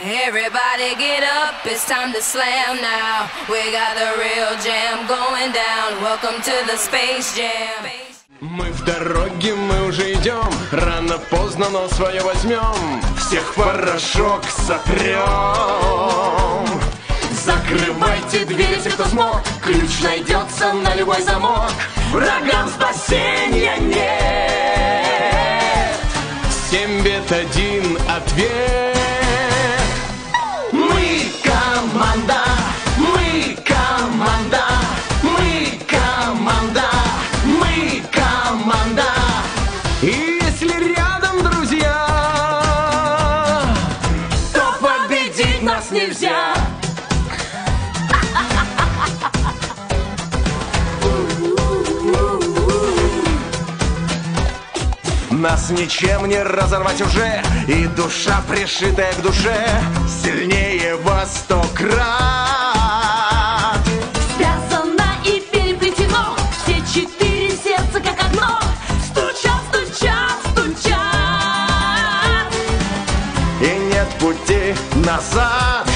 Everybody get up, it's time to slam now. We got the real jam going down. Welcome to the Space Jam. Мы в дороге, мы уже идем. Рано-поздно, но свое возьмем. Всех порошок сотрем. Закрывайте двери, все, кто смог. Ключ найдется на любой замок. Врагам спасения нет. 7 бед, 1 ответ. Мы команда, мы команда, мы команда, мы команда. И если рядом друзья, то победить нас нельзя. Нас ничем не разорвать уже, и душа, пришитая к душе, сильнее во 100 крат. Связано и переплетено, все 4 сердца как одно. Стучат, стучат, стучат. И нет пути назад.